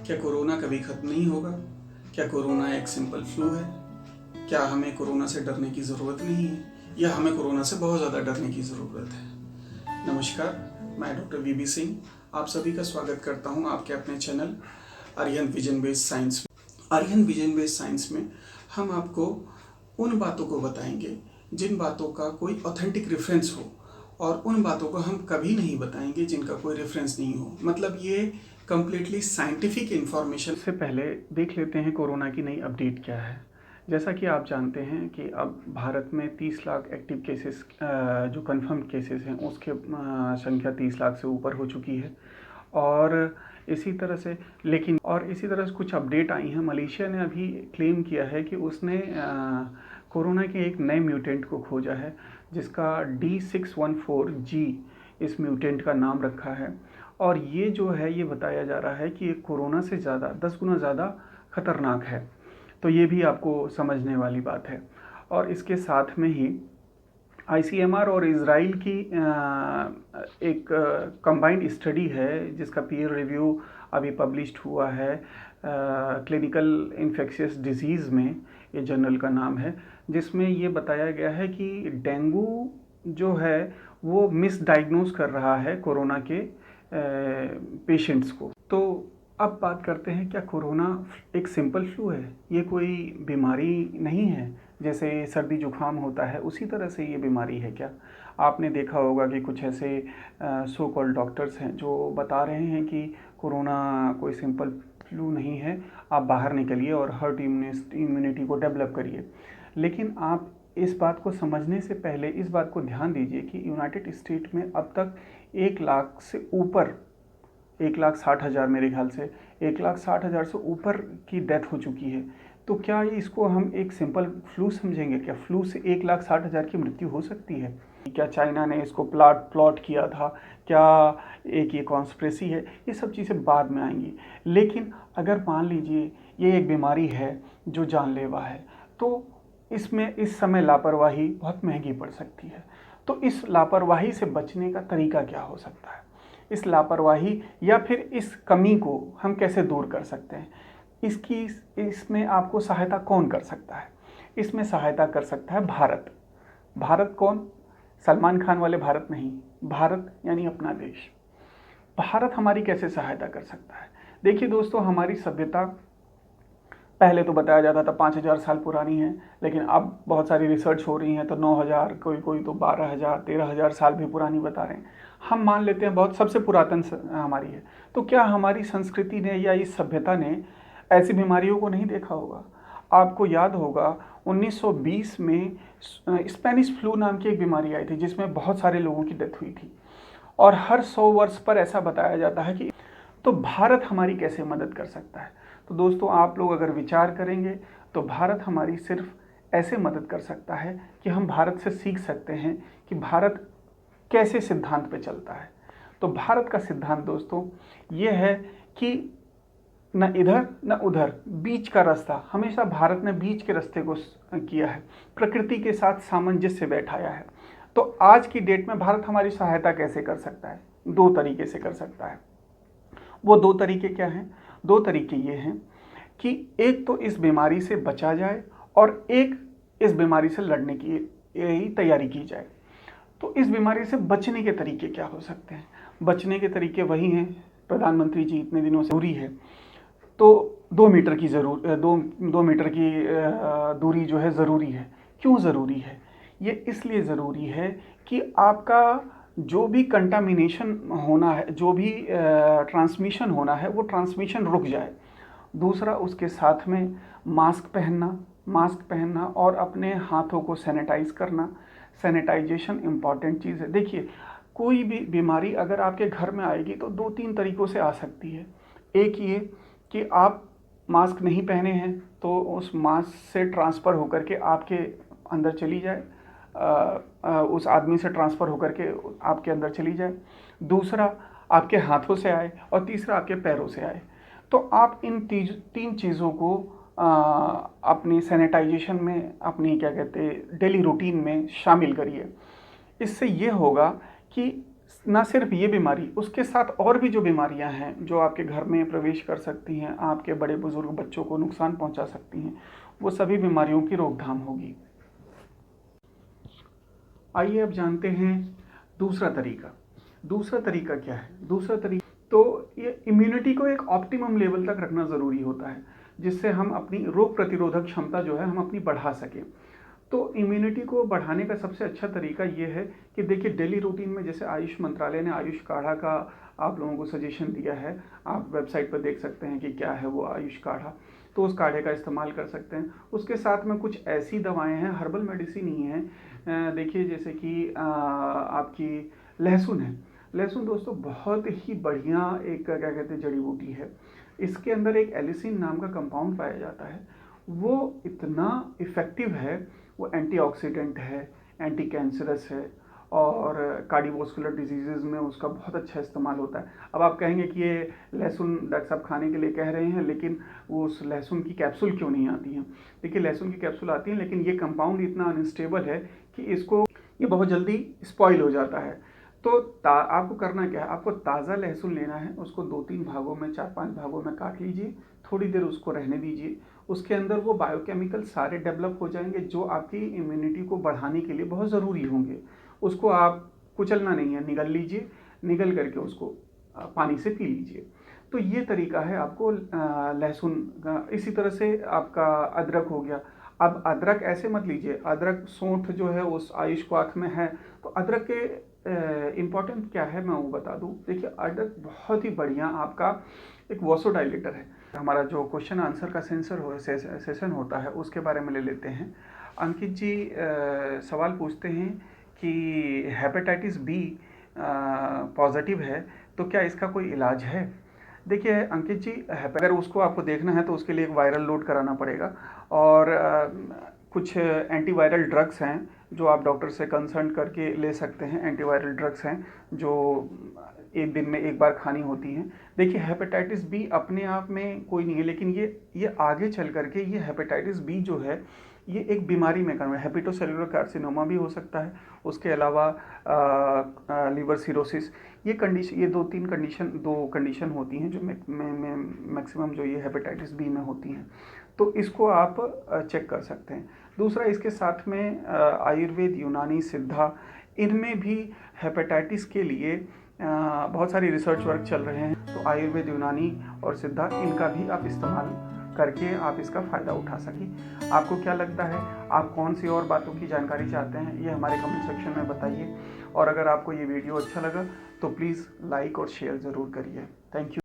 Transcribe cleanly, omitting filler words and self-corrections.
क्या कोरोना कभी खत्म नहीं होगा? क्या कोरोना एक सिंपल फ्लू है? क्या हमें कोरोना से डरने की ज़रूरत नहीं है, या हमें कोरोना से बहुत ज़्यादा डरने की ज़रूरत है? नमस्कार, मैं डॉक्टर वीबी सिंह आप सभी का स्वागत करता हूं आपके अपने channel Aryan vision based science में। आर्यन विजन बेस्ड साइंस में हम आपको उन बातों को बताएंगे जिन बातों का कोई ऑथेंटिक रेफरेंस हो, और उन बातों को हम कभी नहीं बताएंगे जिनका कोई रेफरेंस नहीं हो। मतलब ये कंप्लीटली साइंटिफिक इंफॉर्मेशन। से पहले देख लेते हैं कोरोना की नई अपडेट क्या है। जैसा कि आप जानते हैं कि अब भारत में 30 लाख एक्टिव केसेस जो कंफर्म केसेस हैं उसके संख्या 30 लाख से ऊपर हो चुकी है। और इसी तरह से कुछ अपडेट आई हैं। मलेशिया ने अभी क्लेम किया है कि उसने कोरोना के एक नए म्यूटेंट को खोजा है जिसका D614G इस म्यूटेंट का नाम रखा है। और ये जो है ये बताया जा रहा है कि ये कोरोना से ज़्यादा 10 गुना ज़्यादा खतरनाक है। तो ये भी आपको समझने वाली बात है। और इसके साथ में ही ICMR और इज़राइल की एक कंबाइंड स्टडी है जिसका पीयर रिव्यू अभी पब्लिश्ड हुआ है क्लिनिकल इन्फेक्शियस डिजीज़ में, ये जर्नल का नाम है, जिसमें ये बताया गया है कि डेंगू जो है वो मिसडाइग्नोज कर रहा है कोरोना के पेशेंट्स को। तो अब बात करते हैं, क्या कोरोना एक सिंपल फ्लू है? ये कोई बीमारी नहीं है, जैसे सर्दी जुकाम होता है उसी तरह से ये बीमारी है क्या? आपने देखा होगा कि कुछ ऐसे सो कॉल्ड डॉक्टर्स हैं जो बता रहे हैं कि कोरोना कोई सिंपल फ्लू नहीं है, आप बाहर निकलिए और हर्ड इम्यूनिटी को डेवलप करिए। लेकिन आप इस बात को समझने से पहले इस बात को ध्यान दीजिए कि यूनाइटेड स्टेट में अब तक 1 लाख से ऊपर 1,60,000 मेरे ख्याल से 1,60,000 से ऊपर की डेथ हो चुकी है। तो क्या इसको हम एक सिंपल फ्लू समझेंगे? क्या फ्लू से 1,60,000 की मृत्यु हो सकती है? क्या चाइना ने इसको प्लॉट किया था? क्या एक ये कॉन्स्पिरेसी है? ये सब चीज़ें बाद में आएंगी। लेकिन अगर मान लीजिए ये एक बीमारी है जो जानलेवा है, तो इसमें इस समय लापरवाही बहुत महंगी पड़ सकती है। तो इस लापरवाही से बचने का तरीका क्या हो सकता है? इस लापरवाही या फिर इस कमी को हम कैसे दूर कर सकते हैं? इसमें आपको सहायता कौन कर सकता है? इसमें सहायता कर सकता है भारत। भारत कौन? सलमान खान वाले भारत नहीं, भारत यानी अपना देश। भारत हमारी कैसे सहायता कर सकता है? देखिए दोस्तों, हमारी सभ्यता पहले तो बताया जाता था 5,000 साल पुरानी है, लेकिन अब बहुत सारी रिसर्च हो रही है तो 9,000, कोई तो 12,000 13,000 साल भी पुरानी बता रहे हैं। हम मान लेते हैं बहुत सबसे पुरातन हमारी है। तो क्या हमारी संस्कृति ने या इस सभ्यता ने ऐसी बीमारियों को नहीं देखा होगा? आपको याद होगा 1920 में स्पेनिश फ्लू नाम की एक बीमारी आई थी जिसमें बहुत सारे लोगों की डेथ हुई थी, और हर 100 वर्ष पर ऐसा बताया जाता है कि तो भारत हमारी कैसे मदद कर सकता है? तो दोस्तों, आप लोग अगर विचार करेंगे तो भारत हमारी सिर्फ ऐसे मदद कर सकता है कि हम भारत से सीख सकते हैं कि भारत कैसे सिद्धांत पे चलता है। तो भारत का सिद्धांत दोस्तों ये है कि न इधर न उधर, बीच का रास्ता। हमेशा भारत ने बीच के रास्ते को किया है, प्रकृति के साथ सामंजस्य बैठाया है। तो आज की डेट में भारत हमारी सहायता कैसे कर सकता है? 2 तरीके से कर सकता है। वो 2 तरीके क्या हैं? 2 तरीके ये हैं कि एक तो इस बीमारी से बचा जाए और एक इस बीमारी से लड़ने की तैयारी की जाए। तो इस बीमारी से बचने के तरीके क्या हो सकते हैं? बचने के तरीके वही हैं, प्रधानमंत्री जी इतने दिनों से दूरी है तो 2 मीटर की दो मीटर की दूरी जो है ज़रूरी है। क्यों ज़रूरी है? ये इसलिए ज़रूरी है कि आपका जो भी कंटामिनेशन होना है, जो भी ट्रांसमिशन होना है, वो ट्रांसमिशन रुक जाए। दूसरा, उसके साथ में मास्क पहनना और अपने हाथों को सैनिटाइज करना। सैनिटाइजेशन इम्पॉर्टेंट चीज़ है। देखिए, कोई भी बीमारी अगर आपके घर में आएगी तो 2-3 तरीक़ों से आ सकती है। एक ये कि आप मास्क नहीं पहने हैं तो उस मास्क से ट्रांसफ़र होकर के आपके अंदर चली जाए, उस आदमी से ट्रांसफ़र होकर के आपके अंदर चली जाए। दूसरा, आपके हाथों से आए, और तीसरा आपके पैरों से आए। तो आप इन 3 चीज़ों को अपनी सैनिटाइजेशन में, अपनी क्या कहते हैं, डेली रूटीन में शामिल करिए। इससे ये होगा कि ना सिर्फ ये बीमारी, उसके साथ और भी जो बीमारियां हैं जो आपके घर में प्रवेश कर सकती हैं, आपके बड़े बुजुर्ग बच्चों को नुकसान पहुंचा सकती हैं, वो सभी बीमारियों की रोकथाम होगी। आइए अब जानते हैं दूसरा तरीका। दूसरा तरीका क्या है? दूसरा तरीका तो ये इम्यूनिटी को एक ऑप्टिमम लेवल तक रखना ज़रूरी होता है, जिससे हम अपनी रोग प्रतिरोधक क्षमता जो है हम अपनी बढ़ा सकें। तो इम्यूनिटी को बढ़ाने का सबसे अच्छा तरीका ये है कि देखिए, डेली रूटीन में जैसे आयुष मंत्रालय ने आयुष काढ़ा का आप लोगों को सजेशन दिया है, आप वेबसाइट पर देख सकते हैं कि क्या है वो आयुष काढ़ा, तो उस काढ़े का इस्तेमाल कर सकते हैं। उसके साथ में कुछ ऐसी दवाएं हैं, हर्बल मेडिसिन ही हैं, देखिए जैसे कि आपकी लहसुन है। लहसुन दोस्तों बहुत ही बढ़िया एक क्या कहते हैं जड़ी बूटी है। इसके अंदर एक एलिसिन नाम का कंपाउंड पाया जाता है, वो इतना इफ़ेक्टिव है, वो एंटीऑक्सीडेंट है, एंटी कैंसरस है, और कार्डियोवास्कुलर डिजीज़ में उसका बहुत अच्छा इस्तेमाल होता है। अब आप कहेंगे कि ये लहसुन डॉक्टर साहब खाने के लिए कह रहे हैं, लेकिन वो उस लहसुन की कैप्सूल क्यों नहीं आती हैं? देखिए, लहसुन की कैप्सूल आती हैं, लेकिन ये कंपाउंड इतना अनस्टेबल है कि इसको ये बहुत जल्दी स्पॉइल हो जाता है। तो आपको करना क्या है, आपको ताज़ा लहसुन लेना है, उसको 2-3 भागों में, 4-5 भागों में काट लीजिए, थोड़ी देर उसको रहने दीजिए। उसके अंदर वो बायोकेमिकल सारे डेवलप हो जाएंगे जो आपकी इम्यूनिटी को बढ़ाने के लिए बहुत ज़रूरी होंगे। उसको आप कुचलना नहीं है, निगल लीजिए, निगल करके उसको पानी से पी लीजिए। तो ये तरीका है आपको लहसुन का। इसी तरह से आपका अदरक हो गया। अब अदरक ऐसे मत लीजिए, अदरक सौंठ जो है उस आयुष क्वाथ में है, तो अदरक के इम्पॉर्टेंट क्या है मैं वो बता दूं। देखिए, अदरक बहुत ही बढ़िया आपका एक वॉसोडाइलेटर है। हमारा जो क्वेश्चन आंसर का सेशन होता है उसके बारे में ले लेते हैं। अंकित जी सवाल पूछते हैं कि हेपेटाइटिस बी पॉजिटिव है, तो क्या इसका कोई इलाज है? देखिए अंकित जी, अगर उसको आपको देखना है तो उसके लिए एक वायरल लोड कराना पड़ेगा, और कुछ एंटीवायरल ड्रग्स हैं जो आप डॉक्टर से कंसल्ट करके ले सकते हैं। एंटीवायरल ड्रग्स हैं जो एक दिन में एक बार खानी होती हैं। देखिए, हेपेटाइटिस बी अपने आप में कोई नहीं है, लेकिन ये आगे चल करके ये हेपेटाइटिस बी जो है ये एक बीमारी में कन्वर्ट, हेपेटोसेलुलर कार्सिनोमा भी हो सकता है। उसके अलावा लीवर सिरोसिस, ये कंडीशन, ये दो कंडीशन होती हैं जो मैक्सिमम जो ये हेपेटाइटिस बी में होती हैं। तो इसको आप चेक कर सकते हैं। दूसरा, इसके साथ में आयुर्वेद, यूनानी, सिद्धा, इनमें भी हेपेटाइटिस के लिए बहुत सारी रिसर्च वर्क चल रहे हैं। तो आयुर्वेद, यूनानी और सिद्धा, इनका भी आप इस्तेमाल करके आप इसका फ़ायदा उठा सकें। आपको क्या लगता है, आप कौन सी और बातों की जानकारी चाहते हैं, ये हमारे कमेंट सेक्शन में बताइए। और अगर आपको ये वीडियो अच्छा लगा तो प्लीज़ लाइक और शेयर ज़रूर करिए। Thank you.